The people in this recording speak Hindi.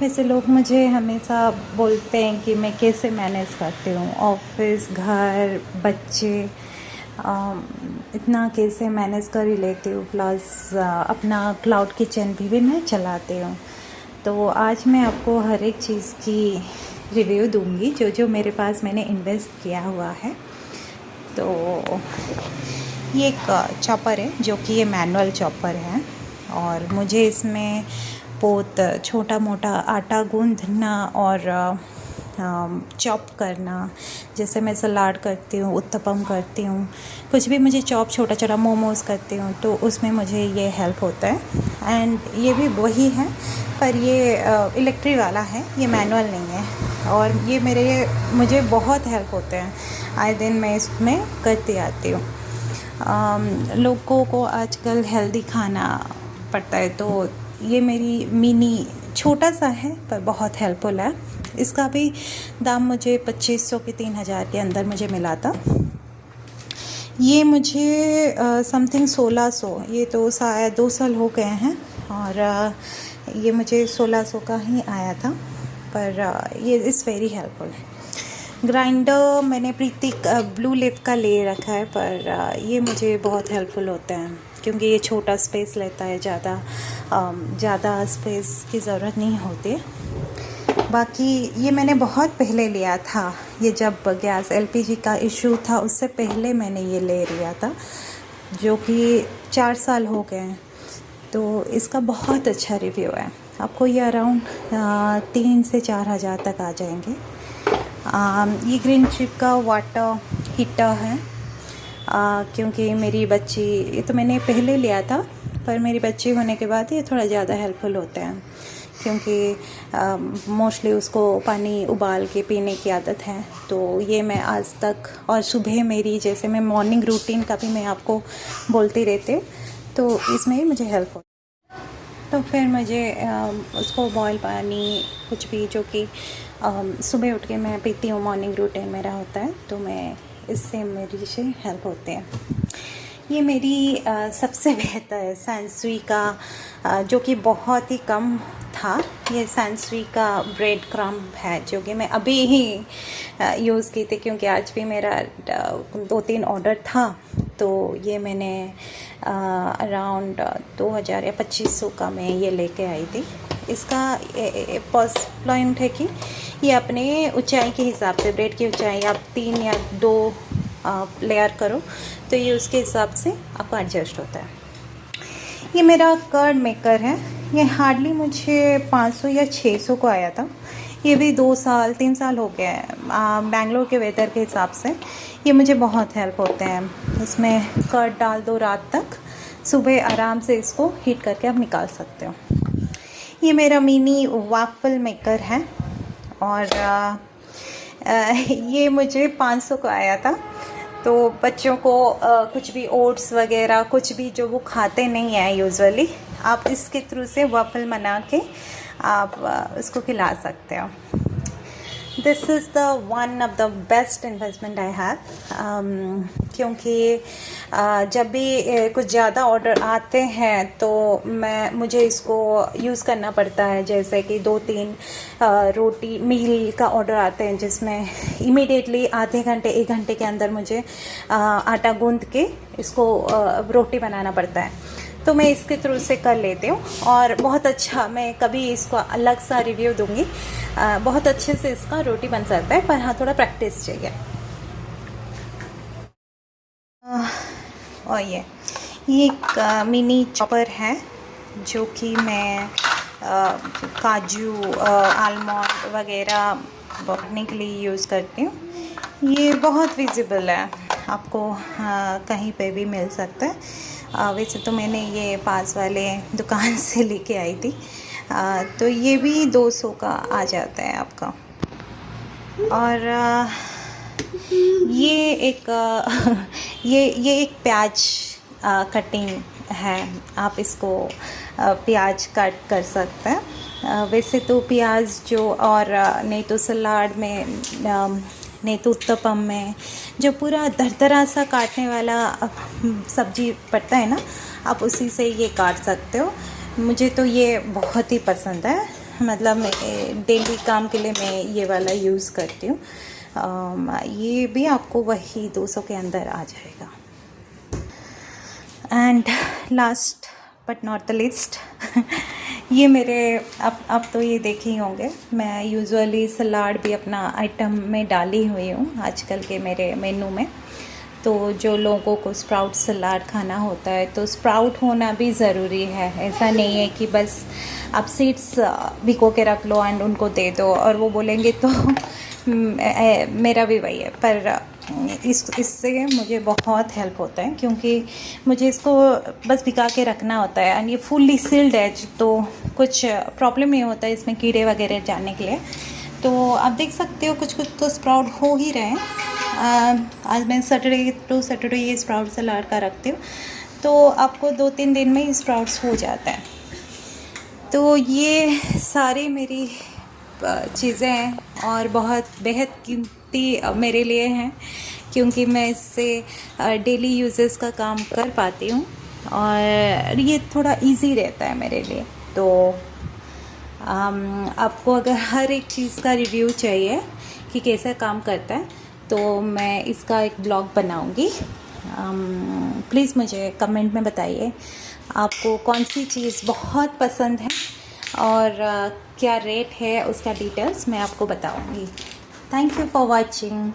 वैसे लोग मुझे हमेशा बोलते हैं कि मैं कैसे मैनेज करती हूँ ऑफिस, घर, बच्चे, इतना कैसे मैनेज कर ही लेती हूँ। प्लस अपना क्लाउड किचन भी मैं चलाती हूँ। तो आज मैं आपको हर एक चीज़ की रिव्यू दूँगी जो जो मेरे पास मैंने इन्वेस्ट किया हुआ है। तो ये एक चॉपर है जो कि ये मैनुअल चॉपर है और मुझे इसमें बहुत छोटा मोटा आटा गूंदना और चॉप करना, जैसे मैं सलाद करती हूँ, उत्तपम करती हूँ, कुछ भी मुझे चॉप छोटा छोटा मोमोज़ करती हूँ तो उसमें मुझे ये हेल्प होता है। एंड ये भी वही है पर ये इलेक्ट्रिक वाला है, ये मैनुअल नहीं है और ये मुझे बहुत हेल्प होते हैं। आए दिन मैं इसमें करती आती हूँ। लोगों को आजकल हेल्दी खाना पड़ता है तो ये मेरी मिनी छोटा सा है पर बहुत हेल्पफुल है। इसका भी दाम मुझे 2500 के 3000 के अंदर मुझे मिला था। ये मुझे समथिंग 1600, ये तो शायद 2 साल हो गए हैं और ये मुझे 1600 का ही आया था। पर ये इज़ वेरी हेल्पफुल। ग्राइंडर मैंने प्रीतिक ब्लू लिप का ले रखा है पर ये मुझे बहुत हेल्पफुल होता है क्योंकि ये छोटा स्पेस लेता है, ज़्यादा स्पेस की ज़रूरत नहीं होती। बाकी ये मैंने बहुत पहले लिया था, ये जब गैस एलपीजी का इशू था उससे पहले मैंने ये ले लिया था जो कि 4 साल हो गए हैं। तो इसका बहुत अच्छा रिव्यू है। आपको ये अराउंड 3 से 4 हज़ार तक आ जाएंगे। ये ग्रीन चिप का वाटर हीटर है क्योंकि मेरी बच्ची, ये तो मैंने पहले लिया था पर मेरी बच्ची होने के बाद ये थोड़ा ज़्यादा हेल्पफुल होते हैं क्योंकि मोस्टली उसको पानी उबाल के पीने की आदत है। तो ये मैं आज तक, और सुबह मेरी जैसे मैं मॉर्निंग रूटीन का भी मैं आपको बोलती रहती, तो इसमें ही मुझे हेल्प हो। तो फिर मुझे उसको बॉयल पानी कुछ भी जो कि सुबह उठ के मैं पीती हूँ, मॉर्निंग रूटीन मेरा होता है, तो मैं इससे मेरी से हेल्प होते हैं। ये मेरी सबसे बेहतर सैनसुई का जो कि बहुत ही कम था, ये सैनसुई का ब्रेड क्रम्ब है जो कि मैं अभी ही यूज़ की थी क्योंकि आज भी मेरा 2-3 ऑर्डर था। तो ये मैंने अराउंड 2000 या 2500 का मैं ये लेके आई थी। इसका प्लस पॉइंट है कि ये अपने ऊंचाई के हिसाब से, ब्रेड की ऊंचाई आप 3 या 2 लेयर करो तो ये उसके हिसाब से आपको एडजस्ट होता है। ये मेरा कर्ड मेकर है, ये हार्डली मुझे 500 या 600 को आया था। ये भी 2-3 साल हो गए हैं। बेंगलोर के वेदर के हिसाब से ये मुझे बहुत हेल्प होते हैं। इसमें कर्ड डाल दो रात तक, सुबह आराम से इसको हीट करके आप निकाल सकते हो। ये मेरा मिनी वाफल मेकर है और ये मुझे 500 को आया था। तो बच्चों को कुछ भी ओट्स वगैरह कुछ भी जो वो खाते नहीं हैं यूजुअली, आप इसके थ्रू से वाफल बना के आप उसको खिला सकते हो। This is the one of the best investment I have क्योंकि जब भी कुछ ज़्यादा ऑर्डर आते हैं तो मुझे इसको यूज़ करना पड़ता है। जैसे कि 2-3 रोटी मील का ऑर्डर आते हैं जिसमें इमीडिएटली आधे घंटे 1 घंटे के अंदर मुझे आटा गूंद के इसको रोटी बनाना पड़ता है। तो मैं इसके थ्रू से कर लेती हूँ और बहुत अच्छा, मैं कभी इसको अलग सा रिव्यू दूँगी। बहुत अच्छे से इसका रोटी बन सकता है पर हाँ थोड़ा प्रैक्टिस चाहिए। और ये एक मिनी चॉपर है जो कि मैं काजू, आलमंड वगैरह भरने के लिए यूज़ करती हूँ। ये बहुत विजिबल है, आपको कहीं पे भी मिल सकता है। वैसे तो मैंने ये पास वाले दुकान से लेके आई थी। तो ये भी 200 का आ जाता है आपका। और ये एक ये एक प्याज कटिंग है, आप इसको प्याज कट कर सकते हैं। वैसे तो प्याज जो, और नहीं तो सलाद में, नहीं तो उत्तपम में जो पूरा दरदरा सा काटने वाला सब्जी पड़ता है ना, आप उसी से ये काट सकते हो। मुझे तो ये बहुत ही पसंद है। मतलब डेली काम के लिए मैं ये वाला यूज़ करती हूँ। ये भी आपको वही 200 के अंदर आ जाएगा। And last but not the list ये मेरे अब तो ये देखे ही होंगे, मैं यूजुअली सलाद भी अपना आइटम में डाली हुई हूँ आजकल के मेरे मेनू में। तो जो लोगों को स्प्राउट सलाद खाना होता है तो स्प्राउट होना भी ज़रूरी है। ऐसा नहीं है कि बस आप सीड्स भिगो के रख लो एंड उनको दे दो और वो बोलेंगे तो मेरा भी वही है। पर इससे मुझे बहुत हेल्प होता है क्योंकि मुझे इसको बस भिगा के रखना होता है एंड ये फुल्ली सील्ड है तो कुछ प्रॉब्लम नहीं होता है इसमें कीड़े वगैरह जाने के लिए। तो आप देख सकते हो कुछ कुछ तो स्प्राउट हो ही रहे हैं। आज मैं सैटरडे टू सैटरडे ये स्प्राउट सलाद का रखती हूँ तो आपको 2-3 दिन में ही स्प्राउट्स हो जाता है। तो ये सारी मेरी चीज़ें हैं और बहुत बेहद कीमती मेरे लिए हैं क्योंकि मैं इससे डेली यूजेस का काम कर पाती हूँ और ये थोड़ा इजी रहता है मेरे लिए। तो आपको अगर हर एक चीज़ का रिव्यू चाहिए कि कैसे काम करता है तो मैं इसका एक ब्लॉग बनाऊंगी। प्लीज़ मुझे कमेंट में बताइए आपको कौन सी चीज़ बहुत पसंद है और क्या रेट है उसका डिटेल्स मैं आपको बताऊंगी। Thank you for watching.